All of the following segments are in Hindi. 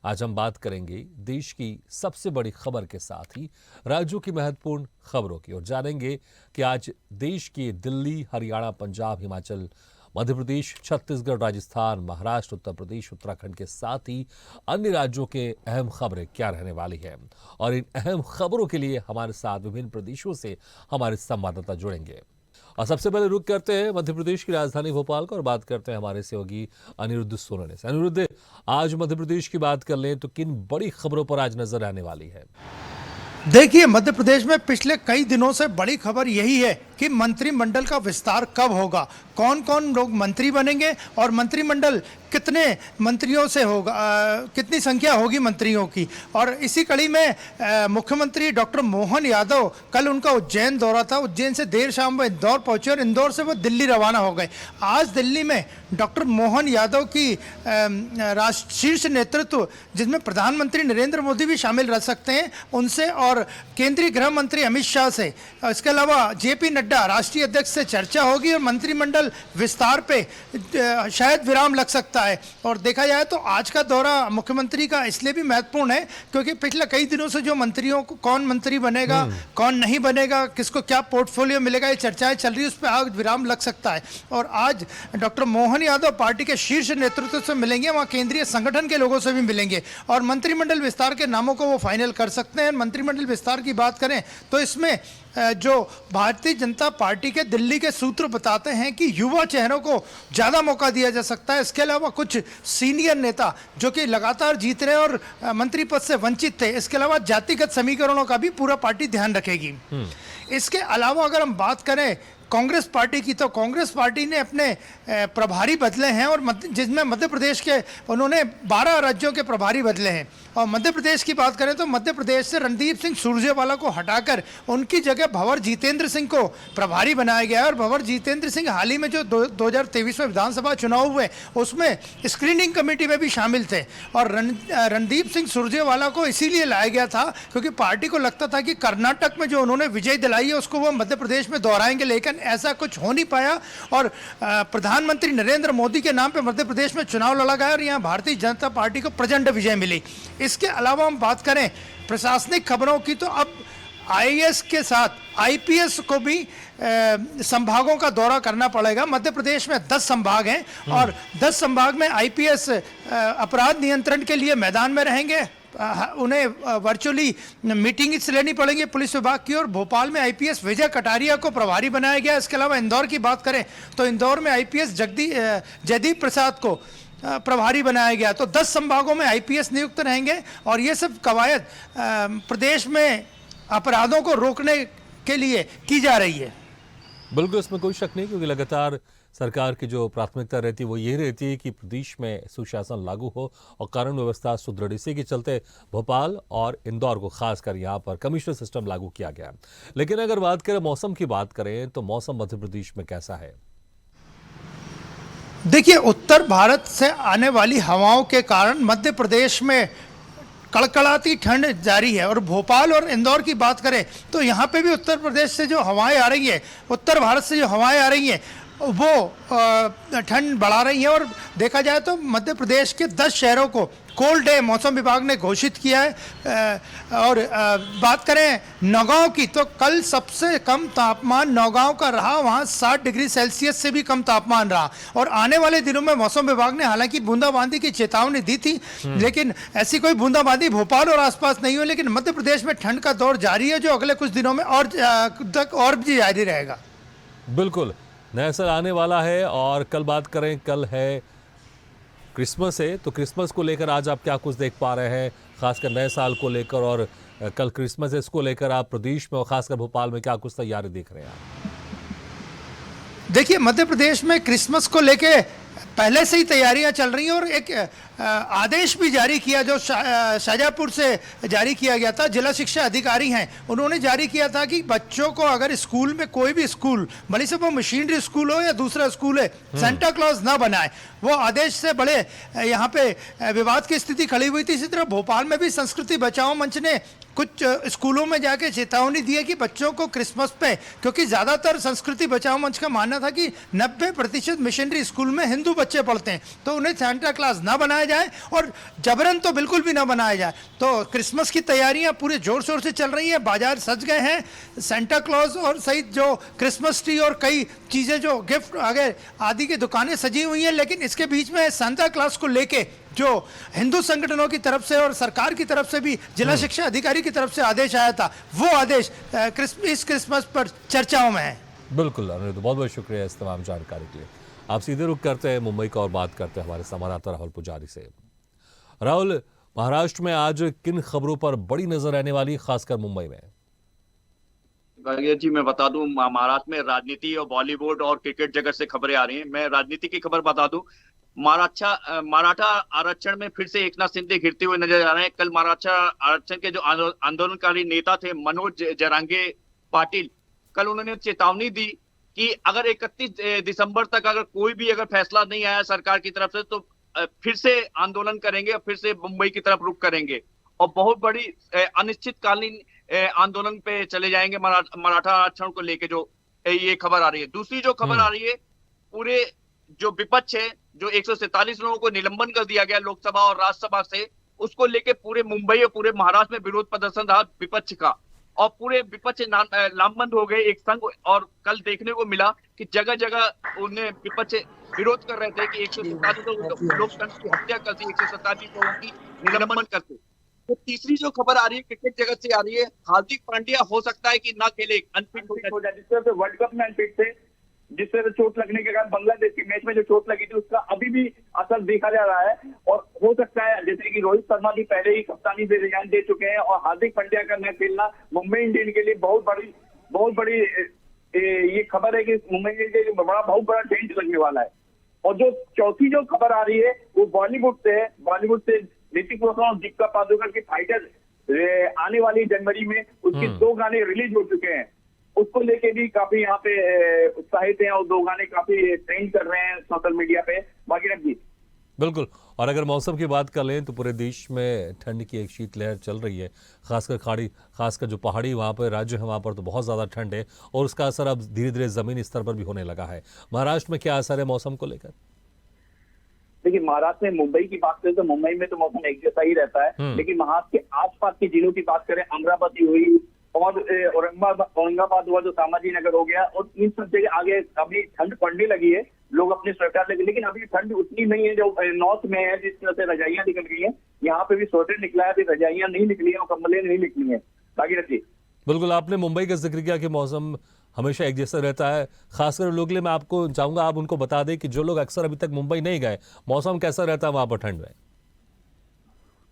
आज हम बात करेंगे देश की सबसे बड़ी खबर के साथ ही राज्यों की महत्वपूर्ण खबरों की और जानेंगे कि आज देश के दिल्ली, हरियाणा, पंजाब, हिमाचल, मध्य प्रदेश, छत्तीसगढ़, राजस्थान, महाराष्ट्र, उत्तर प्रदेश, उत्तराखंड के साथ ही अन्य राज्यों के अहम खबरें क्या रहने वाली हैं। और इन अहम खबरों के लिए हमारे साथ विभिन्न प्रदेशों से हमारे संवाददाता जुड़ेंगे। और सबसे पहले रुक करते हैं मध्य प्रदेश की राजधानी भोपाल को और बात करते हैं हमारे सहयोगी अनिरुद्ध सोनने से। अनिरुद्ध, आज मध्य प्रदेश की बात कर लें तो किन बड़ी खबरों पर आज नजर आने वाली है? देखिए, मध्य प्रदेश में पिछले कई दिनों से बड़ी खबर यही है कि मंत्रिमंडल का विस्तार कब होगा, कौन कौन लोग मंत्री बनेंगे और मंत्रिमंडल कितने मंत्रियों से होगा, कितनी संख्या होगी मंत्रियों की। और इसी कड़ी में मुख्यमंत्री डॉक्टर मोहन यादव, कल उनका उज्जैन दौरा था, उज्जैन से देर शाम वो इंदौर पहुंचे और इंदौर से वो दिल्ली रवाना हो गए। आज दिल्ली में डॉक्टर मोहन यादव की शीर्ष नेतृत्व, जिसमें प्रधानमंत्री नरेंद्र मोदी भी शामिल रह सकते हैं, उनसे और केंद्रीय गृह मंत्री अमित शाह से, इसके अलावा जेपी नड्डा राष्ट्रीय अध्यक्ष से चर्चा होगी और मंत्रिमंडल विस्तार पे शायद विराम लग सकता है। और देखा जाए तो आज का दौरा मुख्यमंत्री का इसलिए भी महत्वपूर्ण है क्योंकि पिछले कई दिनों से जो मंत्रियों को कौन मंत्री बनेगा, कौन नहीं बनेगा, किसको क्या पोर्टफोलियो मिलेगा, ये चर्चाएं चल रही है, उस पर आज विराम लग सकता है। और आज डॉक्टर मोहन यादव पार्टी के शीर्ष नेतृत्व से मिलेंगे, वहाँ केंद्रीय संगठन के लोगों से भी मिलेंगे और मंत्रिमंडल विस्तार के नामों को वो फाइनल कर सकते हैं। मंत्रिमंडल विस्तार की बात करें तो इसमें जो भारतीय जनता पार्टी के दिल्ली के सूत्र बताते हैं कि युवा चेहरों को ज़्यादा मौका दिया जा सकता है। इसके अलावा कुछ सीनियर नेता जो कि लगातार जीत रहे और मंत्री पद से वंचित थे, इसके अलावा जातिगत समीकरणों का भी पूरा पार्टी ध्यान रखेगी। इसके अलावा अगर हम बात करें कांग्रेस पार्टी की, तो कांग्रेस पार्टी ने अपने प्रभारी बदले हैं और जिसमें मध्य प्रदेश के उन्होंने 12 राज्यों के प्रभारी बदले हैं। और मध्य प्रदेश की बात करें तो मध्य प्रदेश से रणदीप सिंह सुरजेवाला को हटाकर उनकी जगह भंवर जितेंद्र सिंह को प्रभारी बनाया गया है। और भंवर जितेंद्र सिंह हाल ही में जो 2023 में विधानसभा चुनाव हुए उसमें स्क्रीनिंग कमेटी में भी शामिल थे। और रणदीप सिंह सुरजेवाला को इसीलिए लाया गया था क्योंकि पार्टी को लगता था कि कर्नाटक में जो उन्होंने विजय दिलाई है उसको वो मध्य प्रदेश में दोहराएंगे, लेकिन ऐसा कुछ हो नहीं पाया। और प्रधानमंत्री नरेंद्र मोदी के नाम पे मध्य प्रदेश में चुनाव लड़ा गया और यहाँ भारतीय जनता पार्टी को प्रचंड विजय मिली। इसके अलावा हम बात करें प्रशासनिक खबरों की तो अब आईएएस के साथ आईपीएस को भी संभागों का दौरा करना पड़ेगा। मध्य प्रदेश में 10 संभाग हैं और 10 संभाग में आईपीएस अपराध नियंत्रण के लिए मैदान में रहेंगे। उन्हें वर्चुअली मीटिंग लेनी पड़ेगी पुलिस विभाग की। और भोपाल में आईपीएस विजय कटारिया को प्रभारी बनाया गया। इसके अलावा इंदौर की बात करें तो इंदौर में आईपीएस जयदीप प्रसाद को प्रभारी बनाया गया। तो 10 संभागों में आईपीएस नियुक्त रहेंगे और ये सब कवायद प्रदेश में अपराधों को रोकने के लिए की जा रही है। बिल्कुल, इसमें कोई शक नहीं, क्योंकि लगातार सरकार की जो प्राथमिकता रहती है वो ये रहती है कि प्रदेश में सुशासन लागू हो और कानून व्यवस्था सुदृढ़। इसी के चलते भोपाल और इंदौर को खासकर यहाँ पर कमिश्नर सिस्टम लागू किया गया। लेकिन अगर बात करें मौसम की बात करें तो मौसम मध्य प्रदेश में कैसा है? देखिए, उत्तर भारत से आने वाली हवाओं के कारण मध्य प्रदेश में कड़कड़ाती ठंड जारी है। और भोपाल और इंदौर की बात करें तो यहाँ पे भी उत्तर प्रदेश से जो हवाएं आ रही है, उत्तर भारत से जो हवाएं आ रही हैं वो ठंड बढ़ा रही है। और देखा जाए तो मध्य प्रदेश के 10 शहरों को कोल्ड डे मौसम विभाग ने घोषित किया है। और बात करें नौगांव की तो कल सबसे कम तापमान नौगांव का रहा, वहाँ 60 डिग्री सेल्सियस से भी कम तापमान रहा। और आने वाले दिनों में मौसम विभाग ने हालांकि बूंदाबांदी की चेतावनी दी थी, लेकिन ऐसी कोई बूंदाबांदी भोपाल और आसपास नहीं हुई। लेकिन मध्य प्रदेश में ठंड का दौर जारी है जो अगले कुछ दिनों में और भी जारी रहेगा। बिल्कुल, नया साल आने वाला है और कल बात करें, कल है क्रिसमस है, तो क्रिसमस को लेकर आज आप क्या कुछ देख पा रहे हैं, खासकर नए साल को लेकर? और कल क्रिसमस है, इसको लेकर आप प्रदेश में और खासकर भोपाल में क्या कुछ तैयारी देख रहे हैं आप? देखिए, मध्य प्रदेश में क्रिसमस को लेके पहले से ही तैयारियां चल रही हैं और एक आदेश भी जारी किया जो शाहजहाँपुर से जारी किया गया था। जिला शिक्षा अधिकारी हैं, उन्होंने जारी किया था कि बच्चों को अगर स्कूल में कोई भी स्कूल, भले से वो मशीनरी स्कूल हो या दूसरा स्कूल है, सेंटा क्लॉज ना बनाए। वो आदेश से बड़े यहाँ पे विवाद की स्थिति खड़ी हुई थी। इसी तरह भोपाल में भी संस्कृति बचाओ मंच ने कुछ स्कूलों में जाके चेतावनी दी है कि बच्चों को क्रिसमस पे, क्योंकि ज़्यादातर संस्कृति बचाओ मंच का मानना था कि 90% मिशनरी स्कूल में हिंदू बच्चे पढ़ते हैं, तो उन्हें सेंटा क्लॉज ना बनाया जाए और जबरन तो बिल्कुल भी ना बनाया जाए। तो क्रिसमस की तैयारियां पूरे जोर शोर से चल रही हैं, बाजार सज गए हैं, सेंटा क्लॉज और सहित जो क्रिसमस ट्री और कई चीज़ें जो गिफ्ट आगे आदि की दुकानें सजी हुई हैं। लेकिन इसके बीच में सांता क्लॉज को लेके जो हिंदू संगठनों की तरफ से और सरकार की तरफ से भी जिला शिक्षा अधिकारी की तरफ से आदेश आया था, वो आदेश इस क्रिसमस पर चर्चाओं में है। बिल्कुल अनिरुद्ध, बहुत बहुत शुक्रिया इस तमाम जानकारी के लिए। आप सीधे रुख करते हैं मुंबई का और बात करते हैं हमारे संवाददाता राहुल पुजारी से। राहुल, महाराष्ट्र में आज किन खबरों पर बड़ी नजर रहने वाली, खासकर मुंबई में? जी मैं बता दूं, महाराष्ट्र में राजनीति और बॉलीवुड और क्रिकेट जगत से खबरें आ रही हैं। मैं राजनीति की खबर बता दूं, मराठा आरक्षण में फिर से एकनाथ शिंदे घिरते हुए नजर आ रहे हैं। कल मराठा आरक्षण के जो आंदोलनकारी नेता थे मनोज जरांगे पाटिल, कल उन्होंने चेतावनी दी कि अगर 31 दिसंबर तक अगर कोई भी अगर फैसला नहीं आया सरकार की तरफ से तो फिर से आंदोलन करेंगे और फिर से मुंबई की तरफ रुख करेंगे और बहुत बड़ी अनिश्चितकालीन आंदोलन पे चले जाएंगे मराठा आरक्षण को लेके, जो ये खबर आ रही है। दूसरी जो खबर आ रही है, पूरे जो विपक्ष है, जो 147 लोगों को निलंबन कर दिया गया लोकसभा और राज्यसभा से, उसको लेके पूरे मुंबई और पूरे महाराष्ट्र में विरोध प्रदर्शन रहा विपक्ष का और पूरे विपक्ष लामबंद हो गए एक संग। और कल देखने को मिला कि जगह जगह उन्हें विपक्ष विरोध कर रहे थे कि 147 लोकतंत्र की हत्या करती, 147 लोगों की निलंबन करते। तो तीसरी जो खबर आ रही है क्रिकेट जगत से आ रही है, हार्दिक पांड्या हो सकता है कि ना खेले, अनफिट हो जाए। जिस तरह से वर्ल्ड कप में अनफिट थे, जिस तरह से चोट लगने के कारण बांग्लादेश के मैच में जो चोट लगी थी उसका अभी भी असर देखा जा रहा है। और हो सकता है जैसे कि रोहित शर्मा भी पहले ही कप्तानी से रिजाइन दे चुके हैं और हार्दिक पांड्या का न खेलना मुंबई इंडियंस के लिए बहुत बड़ी ये खबर है कि मुंबई इंडियंस के लिए बहुत बड़ा डेंट लगने वाला है। और जो चौथी जो खबर आ रही है वो बॉलीवुड से है। बॉलीवुड से ऋतिक रोशन और दीपिका पादुकोण की फाइटर आने वाली जनवरी में उसके 2 गाने रिलीज हो चुके हैं, उसको लेके भी काफी यहाँ पे उत्साहित हैं और 2 गाने काफी ट्रेंड कर रहे हैं सोशल मीडिया पे। भागीरथ जी बिल्कुल, और अगर मौसम की बात कर लें तो पूरे देश में ठंड की एक शीतलहर चल रही है, खासकर जो पहाड़ी वहाँ पर राज्य है वहाँ पर तो बहुत ज़्यादा ठंड है और उसका असर अब धीरे धीरे ज़मीनी स्तर पर भी होने लगा है। महाराष्ट्र में क्या असर है मौसम को लेकर? देखिए, महाराष्ट्र में मुंबई की बात करें तो मुंबई में तो मौसम एक जैसा ही रहता है, लेकिन महाराष्ट्र के आसपास के जिलों की बात करें, अमरावती हुई और औरंगाबाद हुआ, जो सामाजी नगर हो गया, और इन सब जगह आगे अभी ठंड पड़ने लगी है, लोग अपने स्वेटर लेके, लेकिन अभी ठंड उतनी नहीं है जो नॉर्थ में है। जिस तरह से रजाइयां निकल गई हैं, यहाँ पे भी स्वेटर निकला है, अभी रजाइयां नहीं निकली है और कम्बलें नहीं निकली है। भागीरथ जी बिल्कुल, आपने मुंबई का जिक्र किया कि मौसम हमेशा एक जैसा रहता है, खासकर लोग लिए मैं आपको चाहूंगा आप उनको बता दें कि जो लोग अक्सर अभी तक मुंबई नहीं गए, मौसम कैसा रहता है वहां पर ठंड में?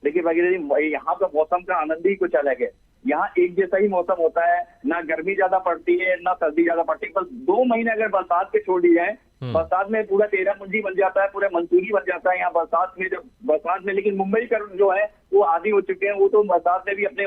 देखिए भागीरथ जी, यहाँ का मौसम का आनंद ही कुछ अलग है। यहाँ एक जैसा ही मौसम होता है, ना गर्मी ज्यादा पड़ती है ना सर्दी ज्यादा पड़ती है। बस 2 महीने अगर बरसात के छोड़ दी जाए, बरसात में पूरा 13 मुंडी बन जाता है, पूरा मंसूरी बन जाता है यहाँ बरसात में। लेकिन मुंबई का जो है वो आदी हो चुके हैं, वो तो बरसात में भी अपने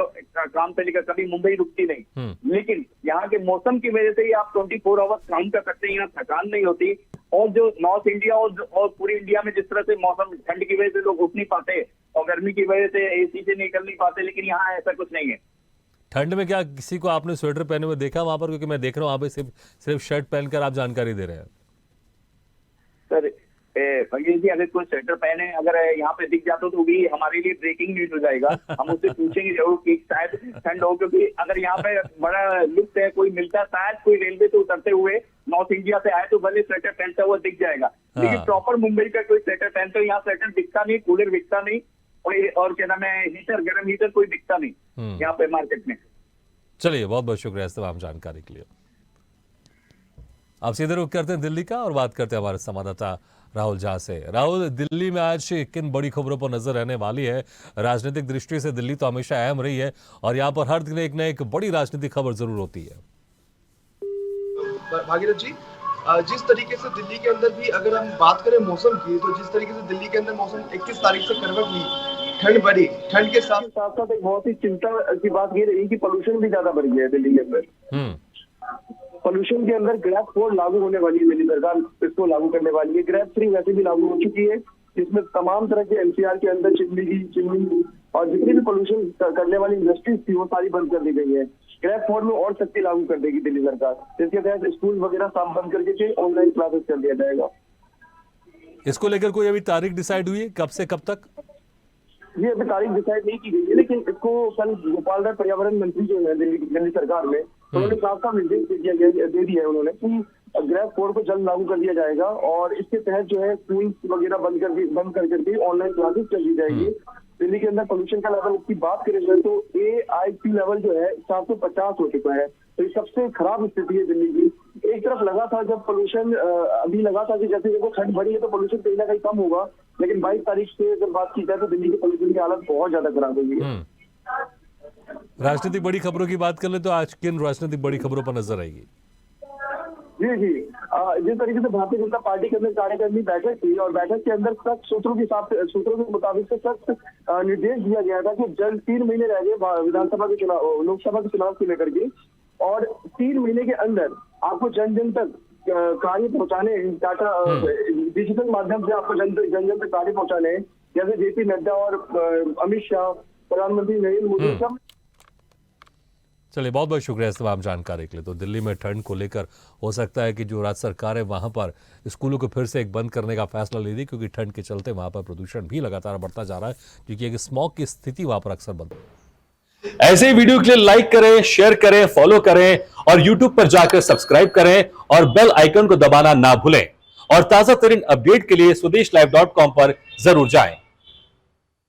काम पे लेकर कभी मुंबई रुकती नहीं। लेकिन यहाँ के मौसम की वजह से ही आप 24 आवर्स काम कर सकते हैं, यहाँ थकान नहीं होती। और जो नॉर्थ इंडिया और पूरी इंडिया में जिस तरह से मौसम ठंड की वजह से लोग उठ नहीं पाते और गर्मी की वजह से एसी से निकल नहीं पाते, लेकिन यहाँ ऐसा कुछ नहीं है। ठंड में क्या किसी को आपने स्वेटर पहने हुए देखा वहां पर? क्योंकि मैं देख रहा हूँ वहां पे सिर्फ शर्ट पहनकर आप जानकारी दे रहे हैं। सर भगीरथ जी, अगर कोई स्वेटर पहने अगर यहाँ पे दिख जाता तो भी हमारे लिए ब्रेकिंग न्यूज हो जाएगा। हम उससे पूछेंगे जरूर कि शायद ठंड हो, क्योंकि अगर यहाँ पे बड़ा लुप्त है कोई मिलता, शायद कोई रेलवे से उतरते हुए नॉर्थ इंडिया से आए तो भले स्वेटर पहनता हुआ दिख जाएगा। लेकिन प्रॉपर मुंबई का कोई स्वेटर पहनते हो, यहाँ स्वेटर दिखता नहीं, कूलर दिखता नहीं, और क्या नाम है गर्म हीटर कोई दिखता नहीं यहाँ पे मार्केट में। चलिए, बहुत बहुत शुक्रिया इस तमाम जानकारी के लिए। आप सीधे रुख करते हैं दिल्ली का और बात करते हैं हमारे संवाददाता राहुल झा से। राहुल, दिल्ली में आज किन बड़ी खबरों पर नजर रहने वाली है? राजनीतिक दृष्टि से दिल्ली तो हमेशा अहम रही है और यहाँ पर हर दिन एक न एक बड़ी राजनीतिक खबर जरूर होती है। भागीरथ जी, जिस तरीके से दिल्ली के अंदर भी अगर हम बात करें मौसम की, तो जिस तरीके से दिल्ली के अंदर मौसम 21 तारीख से करवट ली, ठंड बढ़ी, ठंड के साथ साथ एक बहुत ही चिंता की बात ये रही कि पोल्यूशन भी ज्यादा बढ़ गया है दिल्ली के अंदर। पोल्यूशन के अंदर ग्रेड 4 लागू होने वाली है, दिल्ली सरकार इसको लागू करने वाली है। ग्रेड 3 वैसे भी लागू हो चुकी है, जिसमें तमाम तरह के एनसीआर के अंदर चिमनी और जितनी भी पोल्यूशन करने वाली इंडस्ट्रीज थी वो सारी बंद कर दी गई है। ग्रेड 4 में और सख्ती लागू कर देगी दिल्ली सरकार, जिसके तहत स्कूल वगैरह सब बंद करके ऑनलाइन क्लासेस कर दिया जाएगा। इसको लेकर कोई अभी तारीख डिसाइड हुई है, कब से कब तक? ये अभी तारीख डिसाइड नहीं की गई है, लेकिन इसको कल गोपाल राय पर्यावरण मंत्री जो है दिल्ली सरकार में, उन्होंने साफ साफ निर्देश दे दिया है उन्होंने कि ग्रेफ कोड को जल्द लागू कर दिया जाएगा और इसके तहत जो है स्कूल वगैरह बंद करके ऑनलाइन क्लासेस कर दी जाएगी। दिल्ली के अंदर पोल्यूशन का लेवल की बात करें तो AIC लेवल जो है 450 हो चुका है, तो ये सबसे खराब स्थिति है दिल्ली की। एक तरफ लगा था जब पोल्यूशन अभी लगा था कि जैसे देखो ठंड बढ़ी है तो पोल्यूशन कहीं ना कहीं कम होगा, लेकिन 22 तारीख से अगर बात की जाए तो दिल्ली के पोल्यूशन की हालत बहुत ज्यादा खराब हुई है। राजनीतिक बड़ी खबरों की बात कर ले तो आज किन राजनीतिक बड़ी खबरों पर नजर आएगी? जी जिस तरीके से भारतीय जनता पार्टी के अंदर कार्यकारिणी बैठक थी और बैठक के अंदर सख्त सूत्रों के मुताबिक से सख्त निर्देश दिया गया था कि जल्द 3 महीने रह गए विधानसभा के चुनाव, लोकसभा के चुनाव को लेकर के, और 3 महीने के अंदर आपको जन जन तक कार्य पहुंचाने, डाटा डिजिटल माध्यम से आपको जन जन तक कार्य पहुंचाने, जैसे JP नड्डा और अमित शाह, प्रधानमंत्री नरेंद्र मोदी सब। चलिए, बहुत बहुत शुक्रिया इस तमाम जानकारी के लिए। तो दिल्ली में ठंड को लेकर हो सकता है कि जो राज्य सरकार है वहां पर स्कूलों को फिर से एक बंद करने का फैसला ले दी, क्योंकि ठंड के चलते वहां पर प्रदूषण भी लगातार बढ़ता जा रहा है, क्योंकि एक स्मॉग की स्थिति वहां पर अक्सर बनती है। ऐसे वीडियो के लिए लाइक करें, शेयर करें, फॉलो करें और YouTube पर जाकर सब्सक्राइब करें और बेल आइकन को दबाना ना भूलें। और ताजा तरीन अपडेट के लिए swedeshlive.com पर जरूर जाएं।